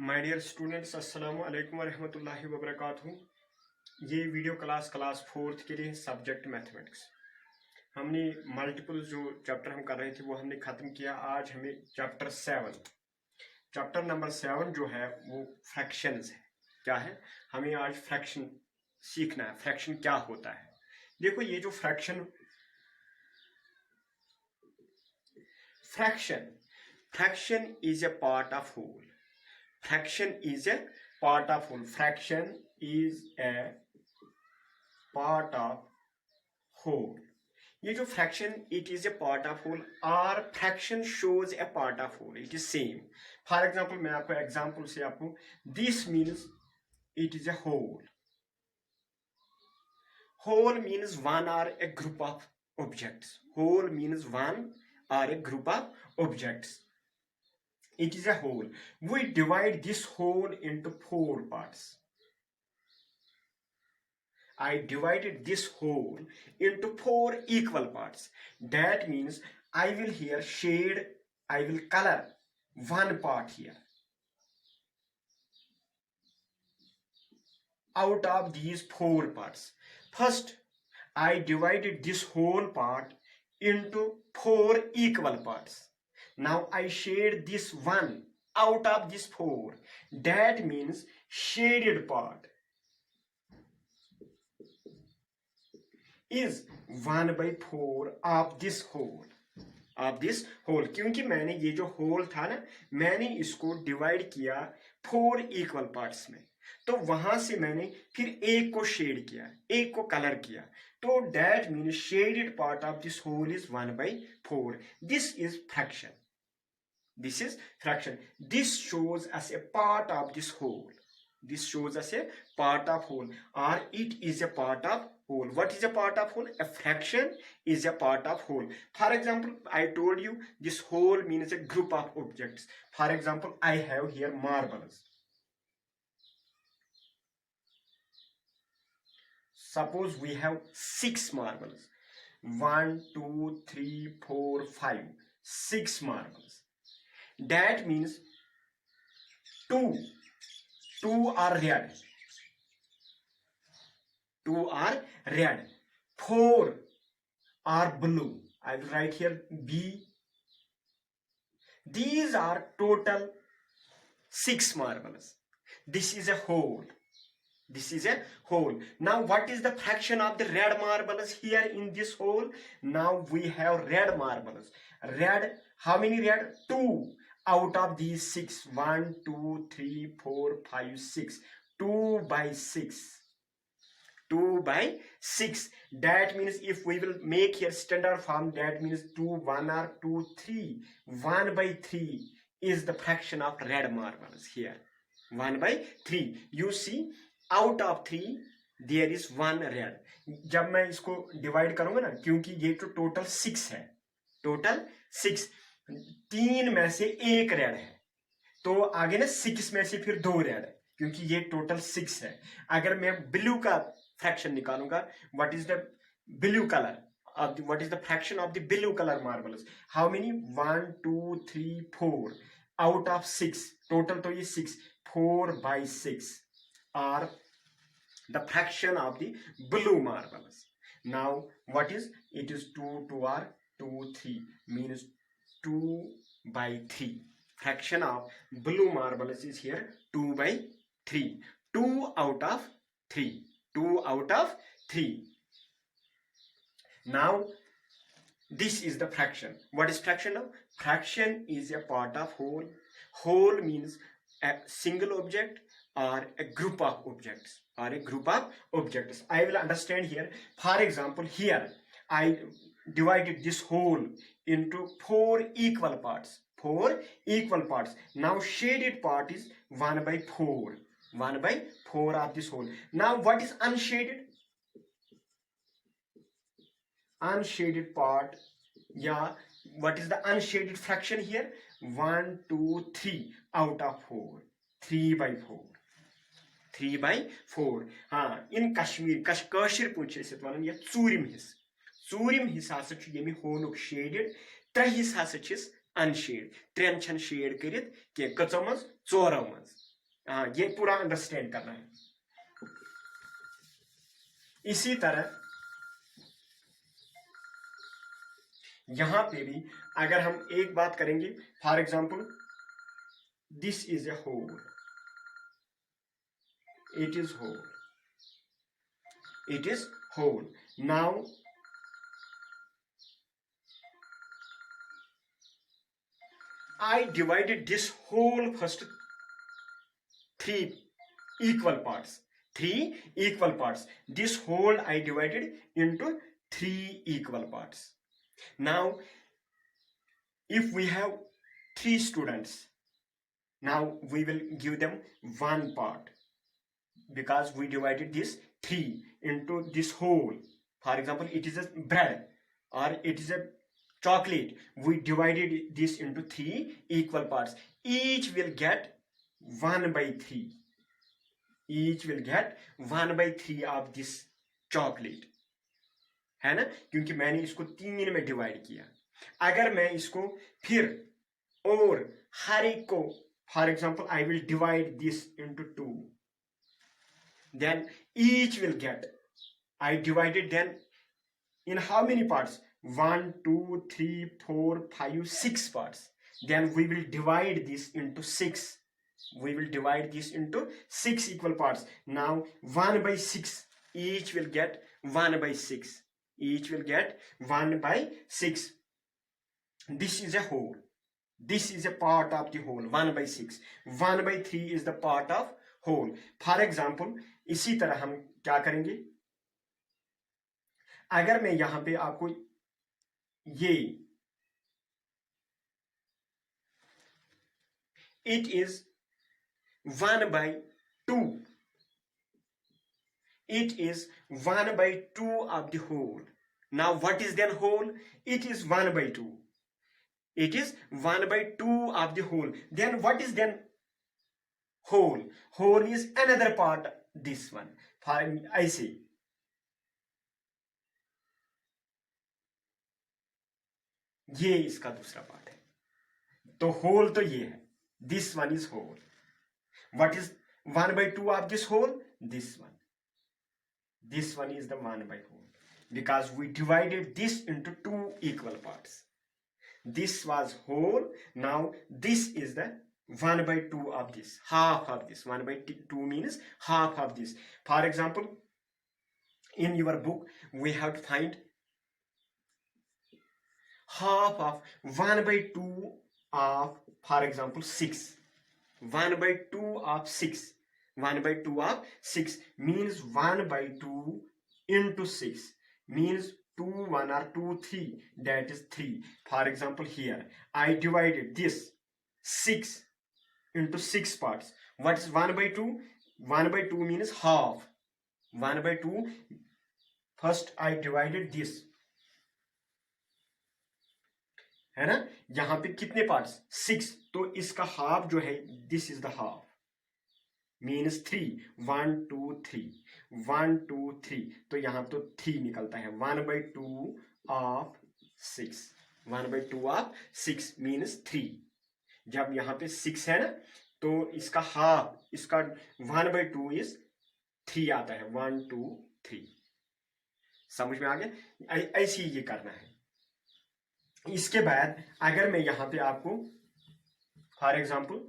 My dear students, अस्सलामु अलैकुम वरहमतुल्लाहि वबरकातुहू। ये वीडियो क्लास फोर्थ के लिए सब्जेक्ट मैथमेटिक्स। हमने मल्टीपल जो चैप्टर हम कर रहे थे वो हमने ख़त्म किया। आज हमें चैप्टर नंबर 7 जो है वो फ्रैक्शंस है। क्या है? हमें आज फ्रैक्शन सीखना है। फ्रैक्शन क्या होता है? देखो, ये जो fraction fraction is a part of whole. Fraction is a part of whole. Fraction is a part of whole. ये जो fraction, it is a part of whole, or fraction shows a part of whole. It is same. For example, मैं आपको example से आपको this means it is a whole. Whole means one or a group of objects. Whole means one or a group of objects. It is a whole. We divide this whole into 4 parts. I divided this whole into 4 equal parts. That means I will color one part here. Out of these 4 parts. First, I divided this whole part into 4 equal parts. Now I shade this one out of this 4. That means shaded part is 1/4 of this whole. क्योंकि मैंने ये जो whole था ना, मैंने इसको divide किया 4 equal parts में, तो वहां से मैंने फिर एक को शेड किया, एक को कलर किया, तो that means shaded part of this whole is 1/4. This is fraction. This shows as a part of this whole. Or it is a part of whole. What is a part of whole? A fraction is a part of whole. For example, I told you this whole means a group of objects. For example, I have here marbles. Suppose we have 6 marbles. 1, 2, 3, 4, 5. 6 marbles. That means two are red. 4 are blue. I will write here B. These are total 6 marbles. This is a whole. Now what is the fraction of the red marbles here in this whole? Now we have red marbles. How many red? 2 out of these 6. 1, 2, 3, 4, 5, 6. 2/6. That means if we will make here standard form, that means 2, 1 or 2, 3. 1/3 is the fraction of red marbles here. 1/3. You see, out of 3 there is 1 red. जब मैं इसको divide करूंगा ना, क्योंकि ये तो total 6 है, 3 में से 1 रेड है, तो आगे ना 6 में से फिर 2 रेड है, क्योंकि ये टोटल 6 है। अगर मैं ब्लू का फ्रैक्शन निकालूंगा, what is the blue colour what is the fraction of the blue color marbles? How many? 1, 2, 3, 4 out of 6. Total तो ये 6. 4/6 are the fraction of the blue marbles. Now what is it? Is 2, 2 are 2, 3 means 2/3. Fraction of blue marbles is here 2/3. 2 out of 3. Now this is the fraction. What is fraction now? Fraction is a part of whole. Whole means a single object or a group of objects. I will understand here. For example, here I divided this whole into 4 equal parts. Now shaded part is 1/4. 1/4 of this whole. Now what is unshaded? Unshaded part, what is the unshaded fraction here? 1, 2, 3 out of 4. 3/4. In Kashmir, Kashir Punches it one, yet Surim his hasa yemi holuk shaded, 3 his hasa unshaded. 3 shade kirit, ke kachamas, 4 हाँ, ये पूरा understand करना है। इसी तरह यहां पे भी अगर हम एक बात करेंगे, for example this is a whole, it is whole, it is whole. Now I divided this whole first three equal parts, this whole I divided into 3 equal parts. Now if we have 3 students, now we will give them one part, because we divided this 3 into this whole. For example, it is a bread or it is a chocolate. We divided this into 3 equal parts. Each will get 1 by 3. Each will get 1 by 3 of this chocolate, है ना, क्योंकि मैंने इसको 3 में divide किया। अगर मैं इसको फिर और हर एक को, for example I will divide this into 2, then each will get, I divided them in how many parts? 1 2 3 4 5 6 parts. Then we will divide this into 6. We will divide this into 6 equal parts. Now 1 by 6, each will get 1 by 6, each will get 1 by 6. This is a whole, this is a part of the whole, 1 by 6. 1 by 3 is the part of whole. For example, इसी तरह हम क्या करेंगे, अगर मैं यहां पे आपको ये it is 1 by 2, it is 1 by 2 of the whole. Now what is then whole? It is 1 by 2, it is 1 by 2 of the whole. Then what is then whole? Whole is another part, this one. I say ये इसका दूसरा part है, तो whole तो ये है, this one is whole. What is 1 by 2 of this whole? This one. This one is the 1 by whole, because we divided this into 2 equal parts. This was whole. Now this is the 1 by 2 of this, half of this. 1 by 2 means half of this. For example, in your book we have to find half of 1 by 2 of, for example, 6. 1 by 2 of 6. 1 by 2 of 6 means 1 by 2 into 6 means 2 1 or 2 3, that is 3. For example, here I divided this 6 into 6 parts. What is 1 by 2? 1 by 2 means half. 1 by 2, first I divided this, है ना, यहां पे कितने parts? 6. तो इसका half जो है, this is the half, means 3. 1 2 3, 1 2 3, तो यहां तो 3 निकलता है. 1 by 2 of 6, 1 by 2 of 6 means 3. जब यहां पे 6 है ना, तो इसका हाफ, इसका 1 by 2 इज 3 आता है. 1 2 3. समझ में आ गया? ऐसे ही ये करना है. इसके बाद अगर मैं यहां पे आपको, for example,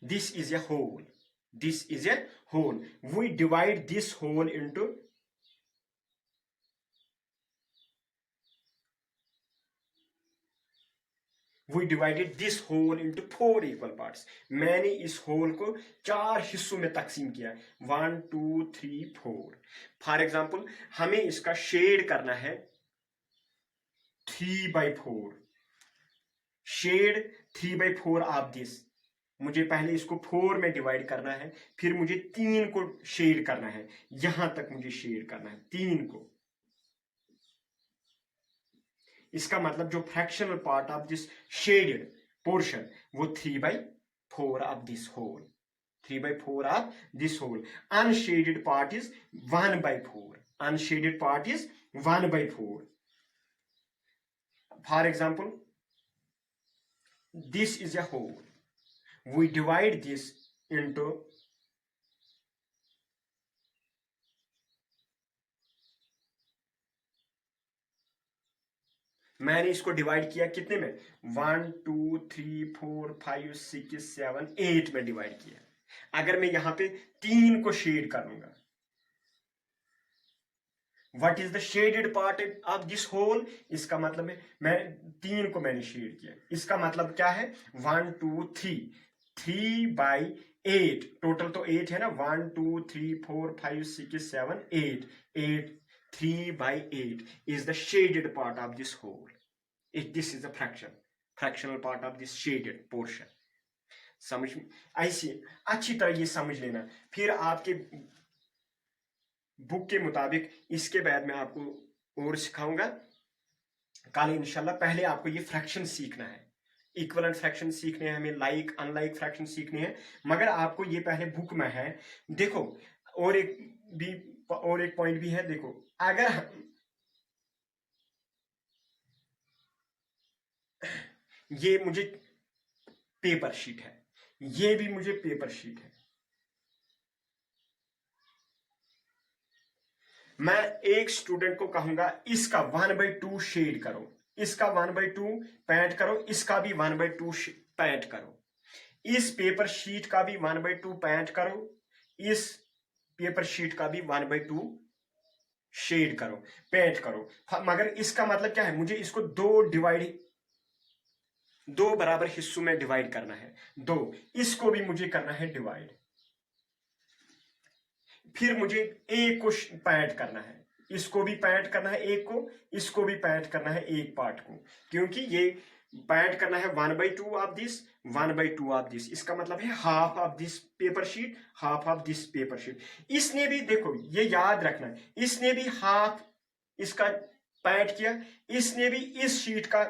this is a whole, this is a whole. We divide this whole into, we divided this whole into 4 equal parts. मैंने इस होल को 4 हिस्सों में तकसीम किया. 1 2 3 4. फॉर एग्जाम्पल, हमें इसका शेड करना है 3 by 4. Shade 3 by 4 of this. मुझे पहले इसको 4 में डिवाइड करना है, फिर मुझे 3 को शेड करना है. यहां तक मुझे शेड करना है 3 को. इसका मतलब जो fractional part of this shaded portion, वो 3 by 4 of this whole. 3 by 4 of this whole. Unshaded part is 1 by 4. Unshaded part is 1 by 4. For example, this is a whole. We divide this into मैंने इसको divide किया कितने में 1 2 3 4 5 6 7 8 में divide किया। अगर मैं यहां पे 3 को शेड करूंगा, what is the shaded part of this whole, इसका मतलब है मैं 3 को मैंने शेड किया। इसका मतलब क्या है 1 2 3 3 बाई 8, टोटल तो 8 है ना, 1 2 3 4 5 6 7 8 8 3 by 8 is the shaded part of this whole. This is the fractional part of this shaded portion. समझ ऐसी अच्छी तरह ये समझ लेना। फिर आपके बुक के मुताबिक इसके बाद मैं आपको और सिखाऊंगा कल इंशाल्लाह। पहले आपको ये फ्रैक्शन सीखना है, इक्विवेलेंट फ्रैक्शन सीखने हैं हमें, लाइक अनलाइक फ्रैक्शन सीखने हैं, मगर आपको ये पहले बुक में है। देखो और एक पॉइंट भी है, देखो अगर ये मुझे पेपर शीट है, ये भी मुझे पेपर शीट है, मैं एक स्टूडेंट को कहूंगा इसका 1/2 शेड करो, इसका 1/2 पेंट करो, इसका भी 1/2 पेंट करो, इस पेपर शीट का भी 1/2 पेंट करो, इस पेपर शीट का भी 1/2 शेड करो, पेंट करो। मगर इसका मतलब क्या है, मुझे इसको दो बराबर हिस्सों में डिवाइड करना है, दो, इसको भी मुझे करना है डिवाइड, फिर मुझे एक को पैंट करना है, इसको भी पैंट करना है एक को, इसको भी पैंट करना है एक पार्ट को, क्योंकि ये पैंट करना है 1/2 ऑफ दिस, 1/2 ऑफ दिस, इसका मतलब है half of this paper sheet, half of this paper sheet. इसने भी देखो ये याद रखना, इसने भी हाफ इसका पैंट किया, इसने भी इस शीट का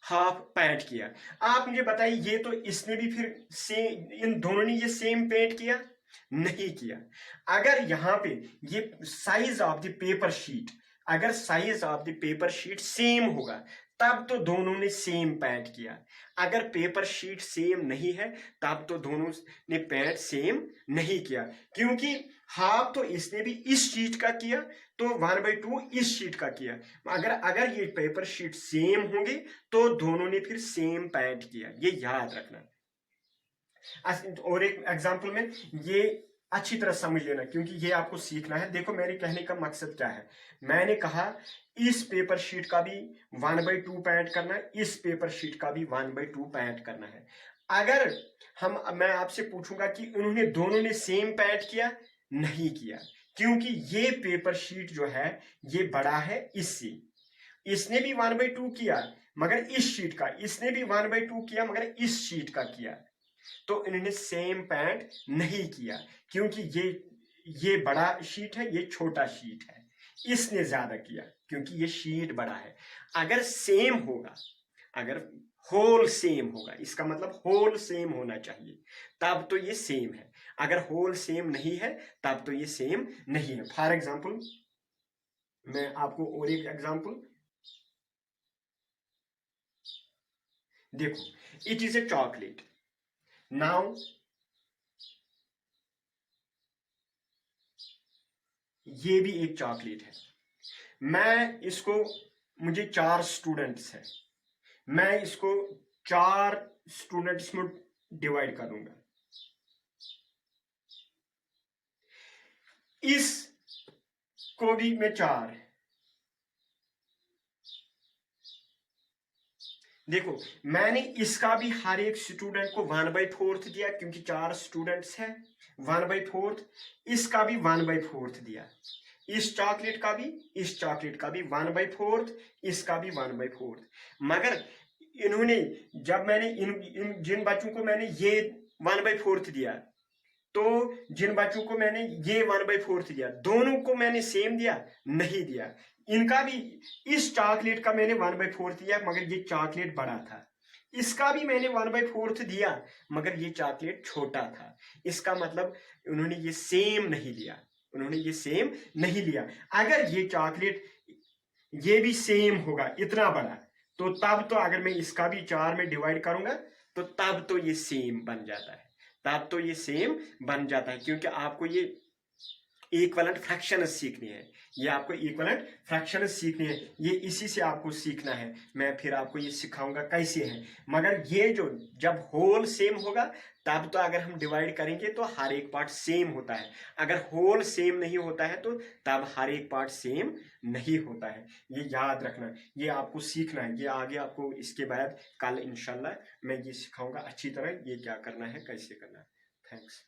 हाफ पैंट किया। आप मुझे बताइए ये तो इसने भी फिर सेम, इन दोनों ने ये सेम पेंट किया नहीं किया। अगर यहां पे ये size of the paper sheet, अगर size of the paper sheet same होगा तब तो दोनों ने सेम पेंट किया, अगर पेपर शीट सेम नहीं है तब तो दोनों ने पेंट सेम नहीं किया, क्योंकि हाफ तो इसने भी इस शीट का किया तो 1/2 इस शीट का किया। अगर ये पेपर शीट सेम होंगे तो दोनों ने फिर सेम पेंट किया, ये याद रखना। और एक एग्जांपल में ये अच्छी तरह समझ लेना, क्योंकि ये आपको सीखना है। देखो मेरे कहने का मकसद क्या है, मैंने कहा इस पेपर शीट का भी 1/2 पैंट करना है, इस पेपर शीट का भी 1/2 पैंट करना है। अगर मैं आपसे पूछूंगा कि उन्होंने दोनों ने सेम पैंट किया, नहीं किया, क्योंकि ये पेपर शीट जो है ये बड़ा है इससे, इसने भी 1/2 किया मगर इस शीट का, इसने भी 1/2 किया मगर इस शीट का किया, तो इन्होंने सेम पैंट नहीं किया, क्योंकि ये बड़ा शीट है, ये छोटा शीट है, इसने ज्यादा किया क्योंकि ये शीट बड़ा है। अगर सेम होगा, अगर होल सेम होगा, इसका मतलब होल सेम होना चाहिए, तब तो ये सेम है, अगर होल सेम नहीं है तब तो ये सेम नहीं है। फॉर एग्जाम्पल मैं आपको और एक एग्जाम्पल देखो, it is a chocolate. Now ये भी एक चॉकलेट है, मैं इसको, मुझे 4 स्टूडेंट्स हैं, मैं इसको 4 स्टूडेंट्स में डिवाइड करूंगा, इस को भी मैं 4, देखो मैंने इसका भी हर एक स्टूडेंट को 1/4 दिया, क्योंकि 4 स्टूडेंट्स हैं, 1/4, इसका भी 1/4 दिया, इस चॉकलेट का भी, इस चॉकलेट का भी 1/4, इसका भी 1/4। मगर इन्होंने, जब मैंने जिन बच्चों को मैंने ये 1/4 दिया, तो जिन बच्चों को मैंने ये 1/4 दिया, दोनों को मैंने सेम दिया नहीं दिया। इनका भी, इस चॉकलेट का मैंने 1/4 दिया मगर ये चॉकलेट बड़ा था, इसका भी मैंने 1/4 दिया मगर ये चॉकलेट छोटा था। इसका मतलब उन्होंने ये सेम नहीं लिया, उन्होंने ये सेम नहीं लिया। अगर ये चॉकलेट ये भी सेम होगा इतना बड़ा, तो तब तो अगर मैं इसका भी 4 में डिवाइड करूंगा तो तब तो ये सेम बन जाता है, तब तो ये सेम बन जाता है, क्योंकि आपको ये इक्विवेलेंट फ्रैक्शन सीखनी है, ये आपको इक्विवेलेंट फ्रैक्शन सीखनी है, ये इसी से आपको सीखना है। मैं फिर आपको ये सिखाऊंगा कैसे है। मगर ये जो जब होल सेम होगा तब तो अगर हम डिवाइड करेंगे तो हर एक पार्ट सेम होता है, अगर होल सेम नहीं होता है तो तब हर एक पार्ट सेम नहीं होता है। ये याद रखना, ये आपको सीखना है, ये आगे आपको इसके बाद कल इंशाल्लाह मैं ये सिखाऊंगा अच्छी तरह ये क्या करना है, कैसे करना है। थैंक्स।